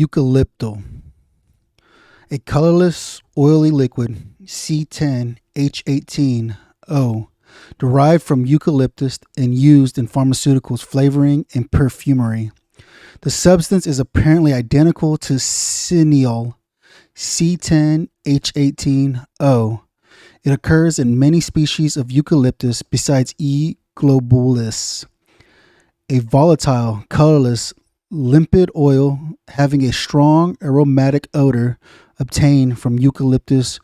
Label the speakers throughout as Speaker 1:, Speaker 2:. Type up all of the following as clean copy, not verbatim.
Speaker 1: Eucalyptol, a colorless, oily liquid, C10H18O, derived from eucalyptus and used in pharmaceuticals, flavoring, and perfumery. The substance is apparently identical to cineol, C10H18O. It occurs in many species of eucalyptus besides E. globulus, a volatile, colorless, limpid oil having a strong aromatic odor obtained from Eucalyptus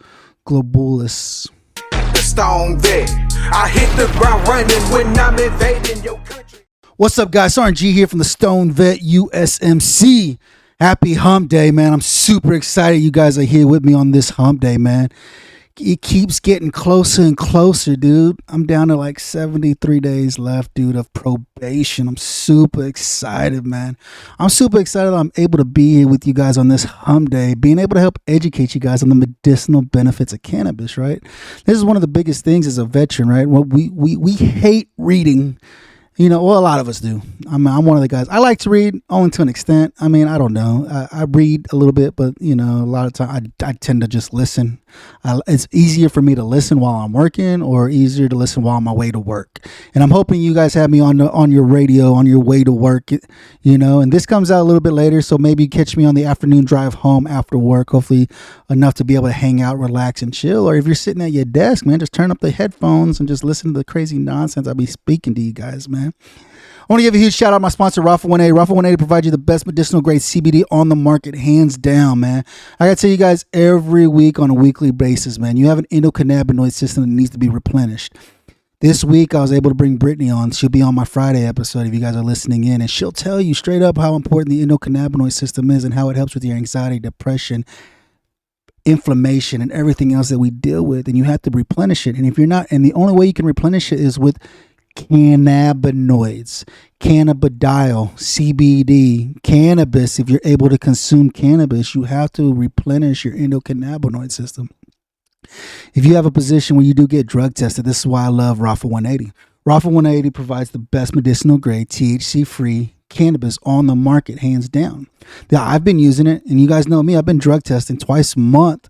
Speaker 1: globulus.
Speaker 2: The Stoned Vet. I hit the ground running when I'm invading your country.
Speaker 1: What's up, guys? Sergeant G here from the Stoned Vet USMC. Happy hump day, man. I'm super excited you guys are here with me on this hump day, man. It keeps getting closer and closer, dude. I'm down to like 73 days left, dude, of probation. I'm super excited, man. I'm super excited that I'm able to be here with you guys on this hump day, being able to help educate you guys on the medicinal benefits of cannabis, right? This is one of the biggest things as a veteran, right? Well, we hate reading. You know, well, a lot of us do. I'm one of the guys. I like to read, only to an extent. I mean, I don't know. I read a little bit, but, you know, a lot of time I tend to just listen. It's easier for me to listen while I'm working or easier to listen while on my way to work. And I'm hoping you guys have me on your radio on your way to work, you know. And this comes out a little bit later, so maybe you catch me on the afternoon drive home after work, hopefully enough to be able to hang out, relax, and chill. Or if you're sitting at your desk, man, just turn up the headphones and just listen to the crazy nonsense I'll be speaking to you guys, man. I want to give a huge shout out to my sponsor, Raffle 180. Raffle 180 provides you the best medicinal grade CBD on the market, hands down, man. I got to tell you guys every week on a weekly basis, man. You have an endocannabinoid system that needs to be replenished. This week, I was able to bring Brittany on. She'll be on my Friday episode if you guys are listening in, and she'll tell you straight up how important the endocannabinoid system is and how it helps with your anxiety, depression, inflammation, and everything else that we deal with. And you have to replenish it. And if you're not, and the only way you can replenish it is with cannabinoids, cannabidiol, CBD, cannabis. If you're able to consume cannabis, you have to replenish your endocannabinoid system. If you have a position where you do get drug tested, this is why I love Raffle 180. Raffle 180 provides the best medicinal grade, THC-free cannabis on the market, hands down. Now, I've been using it, and you guys know me. I've been drug testing twice a month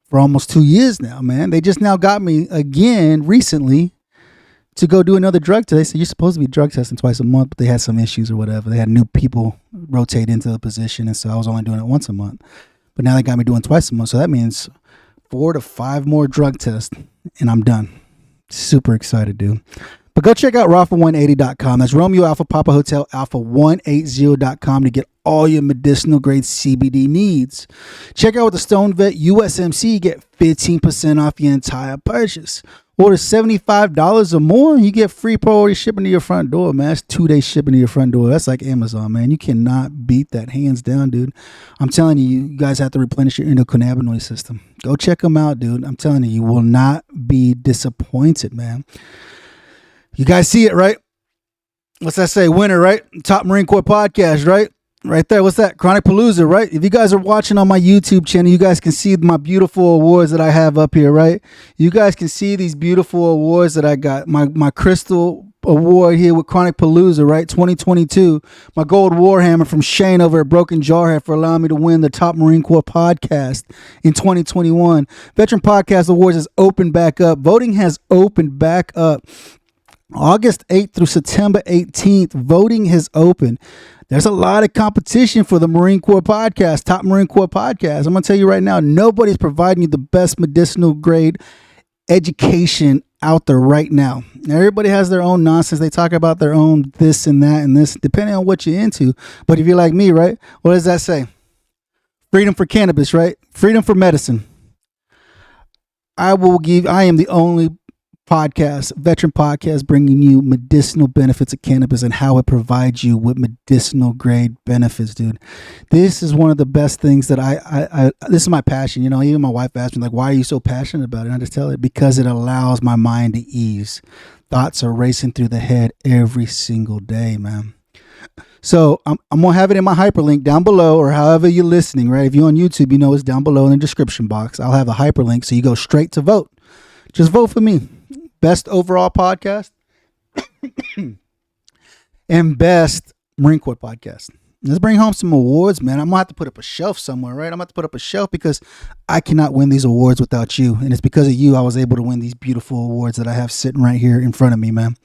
Speaker 1: for almost 2 years now, man. They just now got me again recently to go do another drug test. They said you're supposed to be drug testing twice a month, but they had some issues or whatever. They had new people rotate into the position, and so I was only doing it once a month. But now they got me doing twice a month, so that means 4 to 5 more drug tests, and I'm done. Super excited, dude. But go check out Raffle180.com. That's Romeo Alpha Papa Hotel Alpha 180.com to get all your medicinal grade CBD needs. Check out with the Stoned Vet USMC. Get 15% off your entire purchase. Order $75 or more, you get free priority shipping to your front door, man. That's 2-day shipping to your front door. That's like Amazon, man. You cannot beat that, hands down, dude. I'm telling you, you guys have to replenish your endocannabinoid system. Go check them out, dude. I'm telling you, you will not be disappointed, man. You guys see it, right? What's that say? Winner, right? Top Marine Corps podcast, right? Right there. What's that? Chronic Palooza, right? If you guys are watching on my YouTube channel, you guys can see my beautiful awards that I have up here, right? You guys can see these beautiful awards that I got. My Crystal Award here with Chronic Palooza, right? 2022. My Gold Warhammer from Shane over at Broken Jarhead for allowing me to win the Top Marine Corps podcast in 2021. Veteran Podcast Awards has opened back up. Voting has opened back up. August 8th through September 18th, voting has opened. There's a lot of competition for the Marine Corps podcast, Top Marine Corps podcast. I'm going to tell you right now, nobody's providing you the best medicinal grade education out there right now. Everybody has their own nonsense. They talk about their own this and that and this, depending on what you're into. But if you're like me, right, what does that say? Freedom for cannabis, right? Freedom for medicine. I am the only veteran podcast, bringing you medicinal benefits of cannabis and how it provides you with medicinal grade benefits, dude. This is one of the best things that this is my passion. You know, even my wife asked me, like, why are you so passionate about it? And I just tell her, because it allows my mind to ease. Thoughts are racing through the head every single day, man. So I'm going to have it in my hyperlink down below, or however you're listening, right? If you're on YouTube, you know it's down below in the description box. I'll have a hyperlink so you go straight to vote. Just vote for me. Best overall podcast and best Marine Corps podcast. Let's bring home some awards, man. I'm gonna have to put up a shelf somewhere, right? I'm gonna have to put up a shelf because I cannot win these awards without you. And it's because of you I was able to win these beautiful awards that I have sitting right here in front of me, man.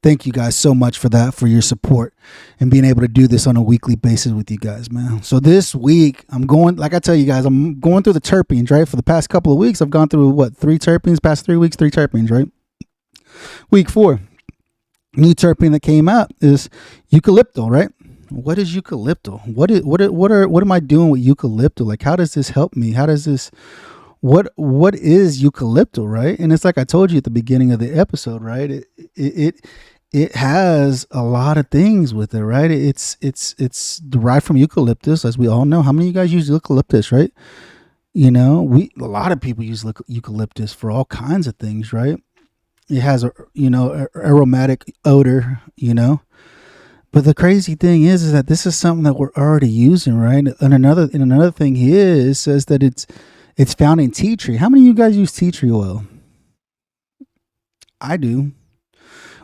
Speaker 1: Thank you guys so much for that, for your support and being able to do this on a weekly basis with you guys, man. So this week, I'm going, like I tell you guys, I'm going through the terpenes, right? For the past couple of weeks, I've gone through, 3 terpenes, past 3 weeks, 3 terpenes, right? Week 4, new terpene that came out is Eucalyptol, right? What is Eucalyptol? What am I doing with Eucalyptol? Like, how does this help me? How does this, what is Eucalyptol, right? And it's like I told you at the beginning of the episode, right? It has a lot of things with it, right? It's derived from eucalyptus, as we all know. How many of you guys use eucalyptus, right? You know, a lot of people use eucalyptus for all kinds of things, right? It has a aromatic odor, you know. But the crazy thing is that this is something that we're already using, right? And another thing here, it says that it's found in tea tree. How many of you guys use tea tree oil? I do.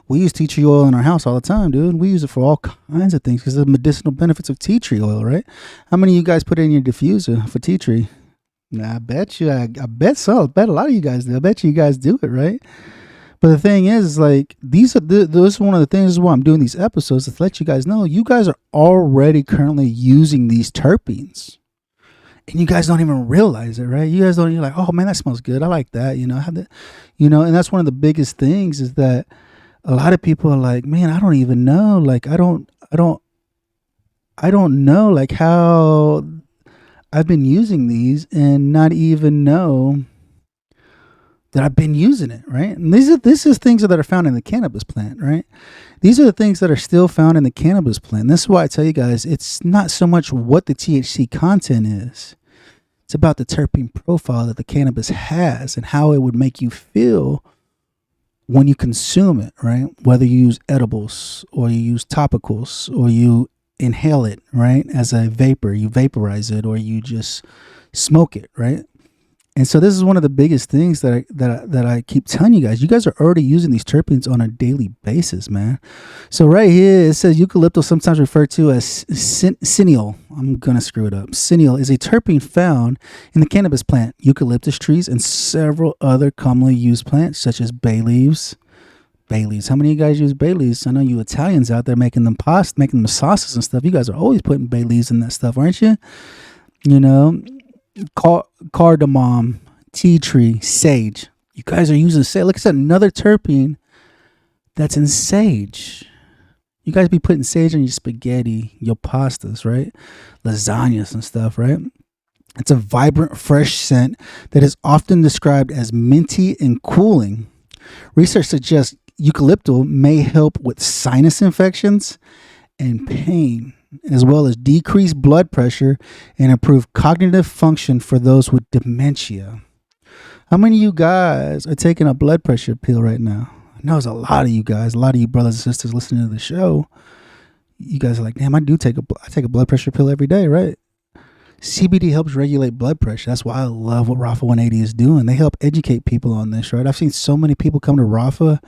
Speaker 1: We use tea tree oil in our house all the time, dude. We use it for all kinds of things because of the medicinal benefits of tea tree oil, right? How many of you guys put it in your diffuser for tea tree? Nah, I bet you. I bet so. I bet a lot of you guys do. I bet you guys do it, right? But the thing is, like, this is one of the things why I'm doing these episodes, is to let you guys know you guys are already currently using these terpenes. And you guys don't even realize it, right? You guys don't, you're like, oh man, that smells good. I like that. You know, and that's one of the biggest things is that a lot of people are like, man, I don't even know. Like, I don't know like how I've been using these and not even know that I've been using it, right? And this is things that are found in the cannabis plant, right? These are the things that are still found in the cannabis plant. This is why I tell you guys, it's not so much what the THC content is. It's about the terpene profile that the cannabis has and how it would make you feel when you consume it, right? Whether you use edibles or you use topicals or you inhale it, right? As a vapor, you vaporize it or you just smoke it, right? And so this is one of the biggest things that I keep telling you guys. You guys are already using these terpenes on a daily basis, man. So right here, it says eucalyptus, sometimes referred to as cineol. I'm going to screw it up. Cineol is a terpene found in the cannabis plant, eucalyptus trees, and several other commonly used plants, such as bay leaves. Bay leaves. How many of you guys use bay leaves? I know you Italians out there making them pasta, making them sauces and stuff. You guys are always putting bay leaves in that stuff, aren't you? You know, cardamom, tea tree, sage. You guys are using sage. Look, it's another terpene that's in sage. You guys be putting sage on your spaghetti, your pastas, right? Lasagnas and stuff, right? It's a vibrant, fresh scent that is often described as minty and cooling. Research suggests eucalyptul may help with sinus infections and pain, as well as decrease blood pressure and improve cognitive function for those with dementia. How many of you guys are taking a blood pressure pill right now? I know there's a lot of you guys, a lot of you brothers and sisters listening to the show. You guys are like, damn, I take a blood pressure pill every day, right? CBD helps regulate blood pressure. That's why I love what Rafa 180 is doing. They help educate people on this, right? I've seen so many people come to Rafa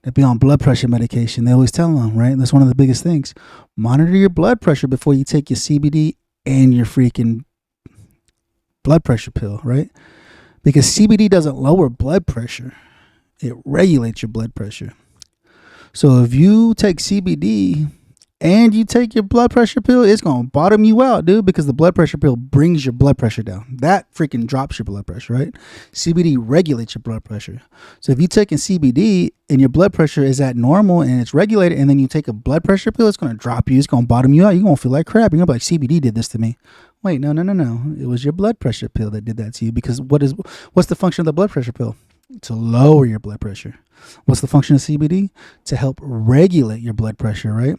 Speaker 1: that be on blood pressure medication. They always tell them, right? That's one of the biggest things. Monitor your blood pressure before you take your CBD and your freaking blood pressure pill, right? Because CBD doesn't lower blood pressure. It regulates your blood pressure. So if you take CBD and you take your blood pressure pill, it's going to bottom you out, dude, because the blood pressure pill brings your blood pressure down. That freaking drops your blood pressure, right? CBD regulates your blood pressure. So if you're taking CBD and your blood pressure is at normal and it's regulated, and then you take a blood pressure pill, it's going to drop you. It's going to bottom you out. You're going to feel like crap. You're going to be like, CBD did this to me. Wait, no. It was your blood pressure pill that did that to you, because what's the function of the blood pressure pill? To lower your blood pressure. What's the function of CBD? To help regulate your blood pressure, right?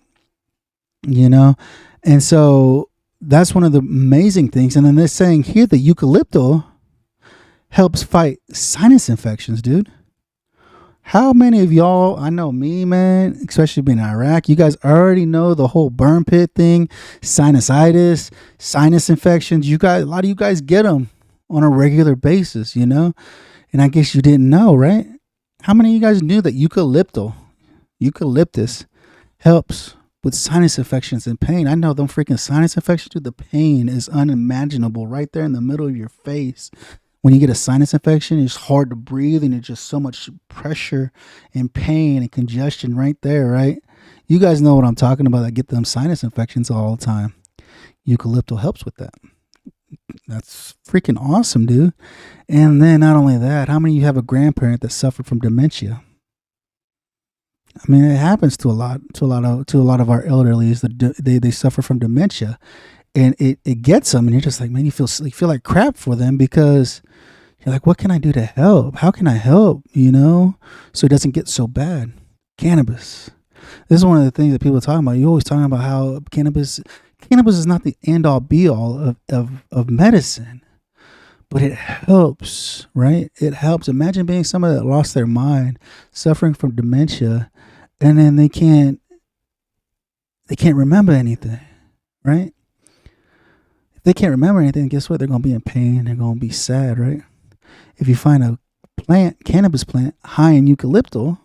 Speaker 1: You know, and so that's one of the amazing things. And then they're saying here the eucalyptol helps fight sinus infections, dude. How many of y'all, I know me, man, especially being in Iraq, you guys already know the whole burn pit thing, sinusitis, sinus infections. You guys, a lot of you guys get them on a regular basis, you know, and I guess you didn't know, right? How many of you guys knew that eucalyptus helps with sinus infections and pain. I know them freaking sinus infections, dude. The pain is unimaginable right there in the middle of your face. When you get a sinus infection, it's hard to breathe, and it's just so much pressure and pain and congestion right there, right? You guys know what I'm talking about. I get them sinus infections all the time. Eucalyptol helps with that. That's freaking awesome, dude. And then not only that, how many of you have a grandparent that suffered from dementia? I mean, it happens to a lot of our elderlies that they suffer from dementia, and it gets them, and you're just like, man, you feel like crap for them, because you're like, what can I do to help? How can I help? So it doesn't get so bad. Cannabis. This is one of the things that people are talking about. You're always talking about how cannabis is not the end all be all of medicine, but it helps, right? It helps. Imagine being somebody that lost their mind, suffering from dementia, and then they can't remember anything, right? If they can't remember anything, guess what? They're going to be in pain. They're going to be sad, right? If you find a cannabis plant high in eucalyptol,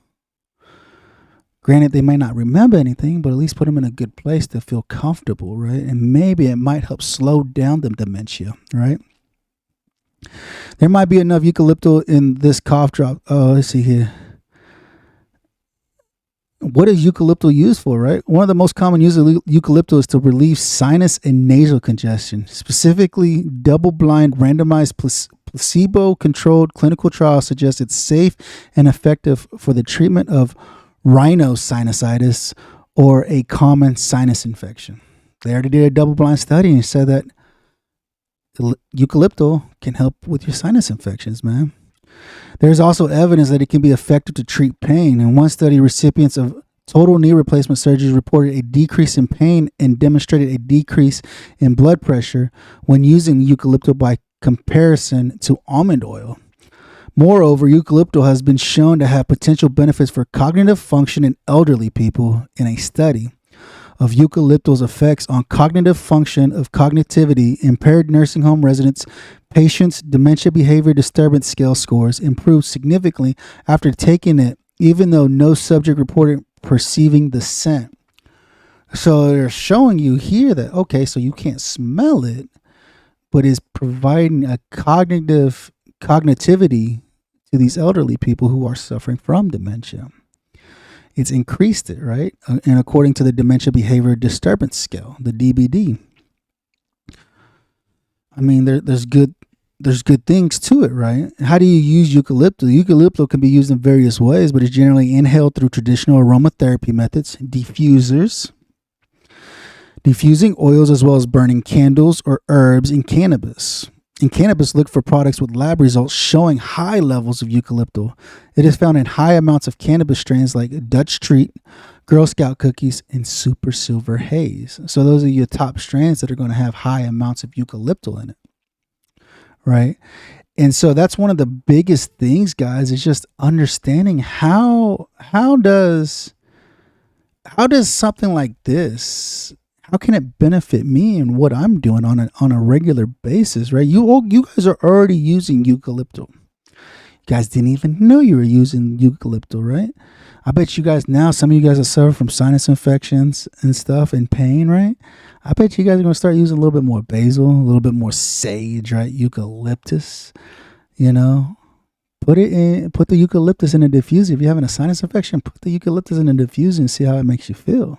Speaker 1: granted, they might not remember anything, but at least put them in a good place to feel comfortable, right? And maybe it might help slow down the dementia, right? There might be enough eucalyptol in this cough drop. Oh, let's see here. What is eucalyptol used for, right? One of the most common uses of eucalyptol is to relieve sinus and nasal congestion. Specifically, double-blind, randomized, placebo-controlled clinical trials suggest it's safe and effective for the treatment of rhinosinusitis or a common sinus infection. They already did a double-blind study and said that eucalyptol can help with your sinus infections, man. There's also evidence that it can be effective to treat pain. In one study, recipients of total knee replacement surgeries reported a decrease in pain and demonstrated a decrease in blood pressure when using eucalyptol by comparison to almond oil. Moreover, eucalyptol has been shown to have potential benefits for cognitive function in elderly people. In a study of eucalyptol's effects on cognitive function of cognitivity, impaired nursing home residents, patients' dementia behavior disturbance scale scores improved significantly after taking it, even though no subject reported perceiving the scent. So they're showing you here that, okay, so you can't smell it, but it's providing a cognitivity to these elderly people who are suffering from dementia. It's increased it, right? And according to the Dementia Behavior Disturbance Scale, the DBD. I mean, there's good things to it, right? How do you use eucalyptus? Eucalyptus can be used in various ways, but it's generally inhaled through traditional aromatherapy methods, diffusers, diffusing oils, as well as burning candles or herbs in cannabis. In cannabis, look for products with lab results showing high levels of eucalyptol. It is found in high amounts of cannabis strains like Dutch Treat, Girl Scout cookies, and Super Silver Haze. So those are your top strains that are going to have high amounts of eucalyptol in it, right? And so that's one of the biggest things, guys, is just understanding how does something like this, how can it benefit me and what I'm doing on a regular basis, right? You guys are already using eucalyptol. You guys didn't even know you were using eucalyptol, right? I bet you guys now, some of you guys that suffer from sinus infections and stuff and pain, right? I bet you guys are going to start using a little bit more basil, a little bit more sage, right? Eucalyptus, Put the eucalyptus in a diffuser. If you're having a sinus infection, put the eucalyptus in a diffuser and see how it makes you feel.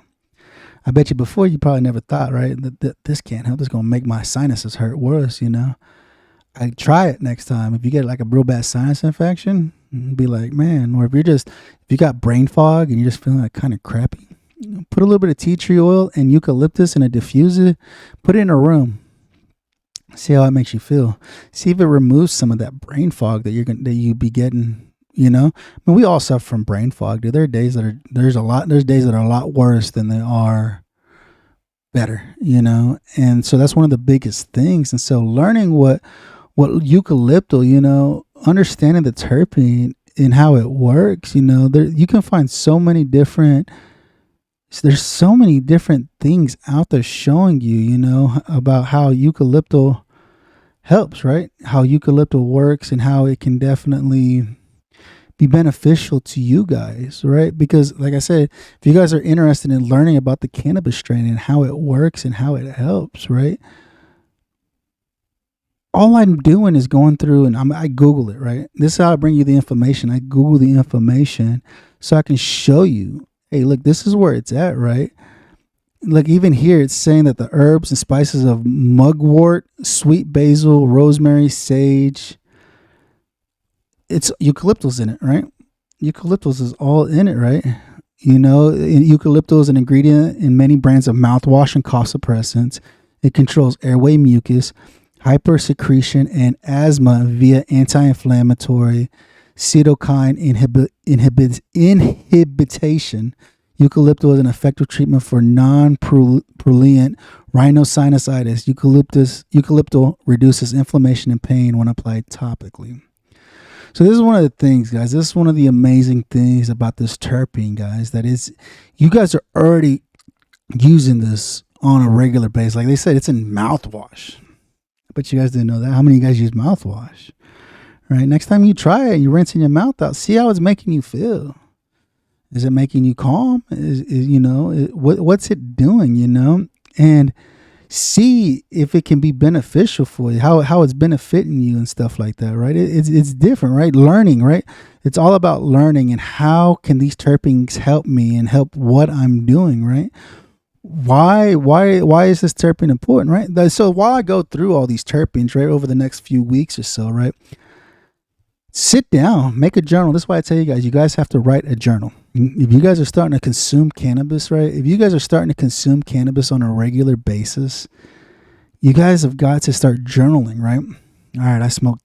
Speaker 1: I bet you before you probably never thought, right, that this can't help. This is going to make my sinuses hurt worse, I try it next time. If you get like a real bad sinus infection, be like, man, or if you got brain fog and you're just feeling like kind of crappy, put a little bit of tea tree oil and eucalyptus in a diffuser, put it in a room. See how it makes you feel. See if it removes some of that brain fog that you be getting. I mean, we all suffer from brain fog, dude. There are days that there's days that are a lot worse than they are better, and so that's one of the biggest things. And so learning what eucalyptol, understanding the terpene and how it works, you can find there's so many different things out there showing you, about how eucalyptol helps, right? How eucalyptol works and how it can definitely be beneficial to you guys, right? Because like I said, if you guys are interested in learning about the cannabis strain and how it works and how it helps, right? All I'm doing is going through and I Google it, right? This is how I bring you the information. I Google the information so I can show you, hey, look, this is where it's at, right? Look, even here, it's saying that the herbs and spices of mugwort, sweet basil, rosemary, sage, it's eucalyptals in it, right? Eucalyptals is all in it, right? You know, eucalyptal is an ingredient in many brands of mouthwash and cough suppressants. It controls airway mucus, hypersecretion, and asthma via anti-inflammatory, cytokine inhibition. Eucalyptal is an effective treatment for non-purulent rhinosinusitis. Eucalyptal reduces inflammation and pain when applied topically. So this is one of the things, guys. This is one of the amazing things about this terpene, guys. That is, you guys are already using this on a regular basis. Like they said, it's in mouthwash. But you guys didn't know that. How many of you guys use mouthwash? Right? Next time you try it, you're rinsing your mouth out. See how it's making you feel. Is it making you calm? What's it doing, you know? And see if it can be beneficial for you, how it's benefiting you and stuff like that, right? It's different, right? Learning, right? It's all about learning and how can these terpenes help me and help what I'm doing, right? Why is this terpene important, right? So while I go through all these terpenes, right, over the next few weeks or so, right, sit down, make a journal. This is why I tell you guys have to write a journal. If you guys are starting to consume cannabis, right? If you guys are starting to consume cannabis on a regular basis, you guys have got to start journaling, right? All right, I smoked.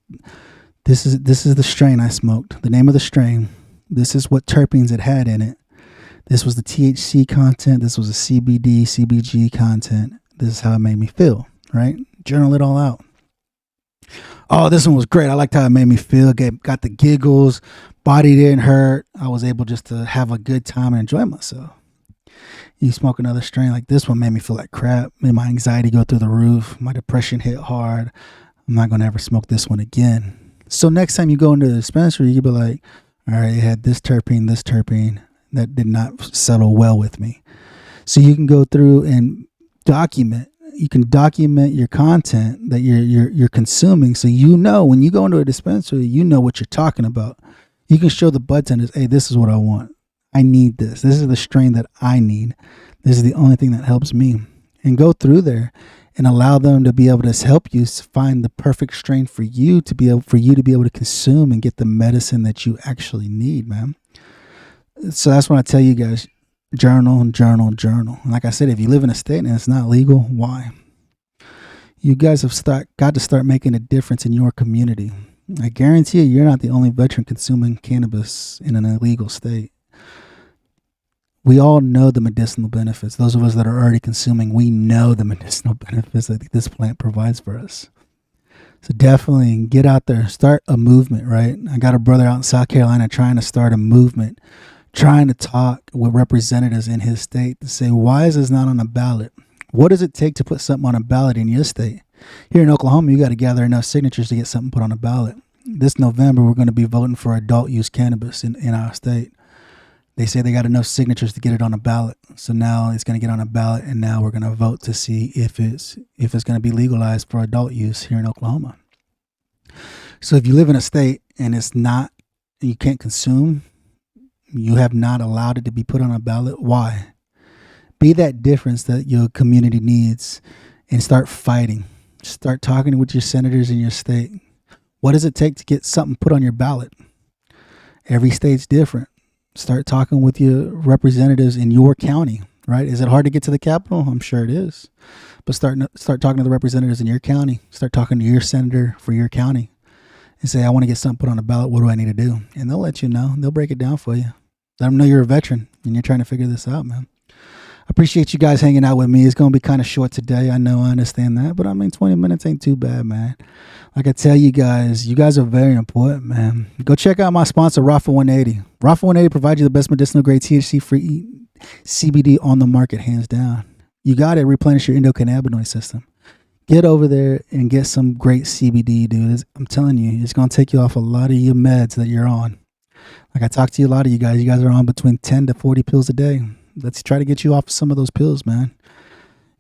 Speaker 1: This is the strain I smoked. The name of the strain. This is what terpenes it had in it. This was the THC content. This was the CBD, CBG content. This is how it made me feel, right? Journal it all out. Oh, this one was great. I liked how it made me feel. Got the giggles. Body didn't hurt. I was able just to have a good time and enjoy myself. You smoke another strain like this one made me feel like crap. Made my anxiety go through the roof. My depression hit hard. I'm not going to ever smoke this one again. So next time you go into the dispensary, you can be like, all right, it had this terpene. That did not settle well with me. So you can go through and document. You can document your content that you're consuming, so you know when you go into a dispensary, you know what you're talking about. You can show the budtenders, hey, this is what I want. I need this. This is the strain that I need. This is the only thing that helps me. And go through there and allow them to be able to help you find the perfect strain for you to be able to consume and get the medicine that you actually need, man. So that's what I tell you guys. Journal. And like I said, if you live in a state and it's not legal, why? You guys have got to start making a difference in your community. I guarantee you're not the only veteran consuming cannabis in an illegal state. We all know the medicinal benefits. Those of us that are already consuming, we know the medicinal benefits that this plant provides for us. So definitely get out there, start a movement, right? I got a brother out in South Carolina trying to start a movement, trying to talk with representatives in his state to say, why is this not on a ballot? What does it take to put something on a ballot in your state? Here in Oklahoma, you got to gather enough signatures to get something put on a ballot. This November, we're going to be voting for adult use cannabis in our state. They say they got enough signatures to get it on a ballot. So now it's going to get on a ballot, and now we're going to vote to see if it's going to be legalized for adult use here in Oklahoma. So if you live in a state and it's not, you can't consume, you have not allowed it to be put on a ballot, why? Be that difference that your community needs and start fighting. Start talking with your senators in your state. What does it take to get something put on your ballot? Every state's different. Start talking with your representatives in your county, right? Is it hard to get to the Capitol? I'm sure it is. But start talking to the representatives in your county. Start talking to your senator for your county and say, I want to get something put on a ballot. What do I need to do? And they'll let you know. They'll break it down for you. Let them know you're a veteran and you're trying to figure this out, man. I appreciate you guys hanging out with me. It's going to be kind of short today. I know, I understand that. But I mean, 20 minutes ain't too bad, man. Like I tell you guys are very important, man. Go check out my sponsor, Rafa 180. Rafa 180 provides you the best medicinal grade THC-free CBD on the market, hands down. You got to replenish your endocannabinoid system. Get over there and get some great CBD, dude. I'm telling you, it's going to take you off a lot of your meds that you're on. Like I talk to you, a lot of you guys are on between 10 to 40 pills a day. Let's try to get you off of some of those pills, man.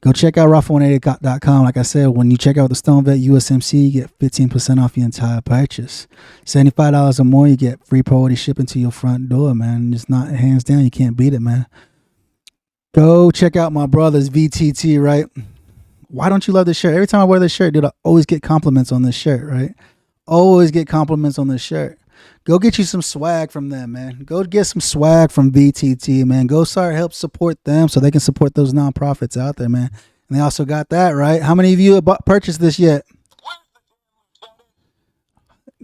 Speaker 1: Go check out raw188.com. Like I said, when you check out the Stoned Vet USMC, you get 15% off your entire purchase. $75 or more, you get free priority shipping to your front door, man. It's not, hands down, you can't beat it, man. Go check out my brother's VTT, right? Why don't you love this shirt? Every time I wear this shirt, dude, I always get compliments on this shirt, right? Always get compliments on this shirt. Go get you some swag from them, man. Go get some swag from VTT, man. Go help support them so they can support those nonprofits out there, man. And they also got that, right? How many of you have purchased this yet?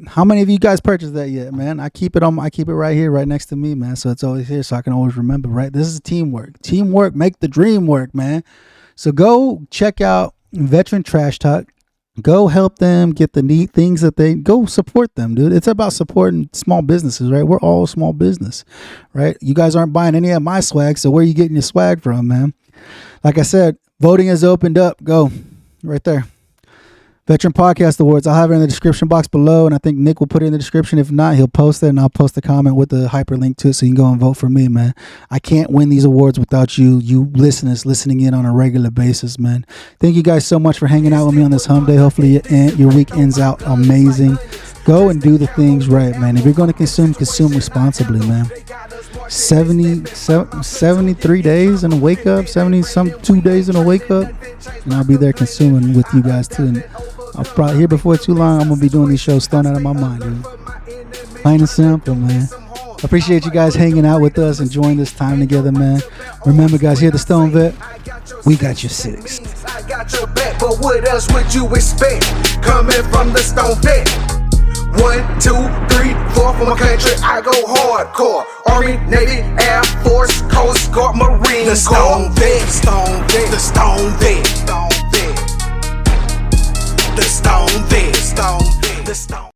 Speaker 1: How many of you guys purchased that yet, man? I keep it right here, right next to me, man. So it's always here so I can always remember, right? This is teamwork. Teamwork make the dream work, man. So go check out Veteran Trash Talk. Go help them get the neat things that they go support them, dude. It's about supporting small businesses, right? We're all small business, right? You guys aren't buying any of my swag, so where are you getting your swag from, man? Like I said, voting has opened up. Go right there. Veteran Podcast Awards. I'll have it in the description box below, and I think Nick will put it in the description. If not, he'll post it, and I'll post a comment with the hyperlink to it so you can go and vote for me, man. I can't win these awards without you listeners listening in on a regular basis, man. Thank you guys so much for hanging out with me on this hump day. Hopefully your week ends out amazing. Go and do the things right, man. If you're going to consume responsibly, man. 73 days in a wake up, 2 days in a wake up, and I'll be there consuming with you guys too. And I'll probably here before too long. I'm gonna be doing these shows thrown out of my mind, dude. Plain and simple, man. Appreciate you guys hanging out with us, enjoying this time together, man. Remember, guys, here at the Stoned Vet, we got your six.
Speaker 2: I got your back, but what else would you expect? Coming from the Stoned Vet. 1, 2, 3, 4 for my country, I go hardcore. Army, Navy, Air Force, Coast Guard, Marine Corps. The Stoned Vet, the Stoned Vet, the Stoned Vet, the Stoned Vet, the Stoned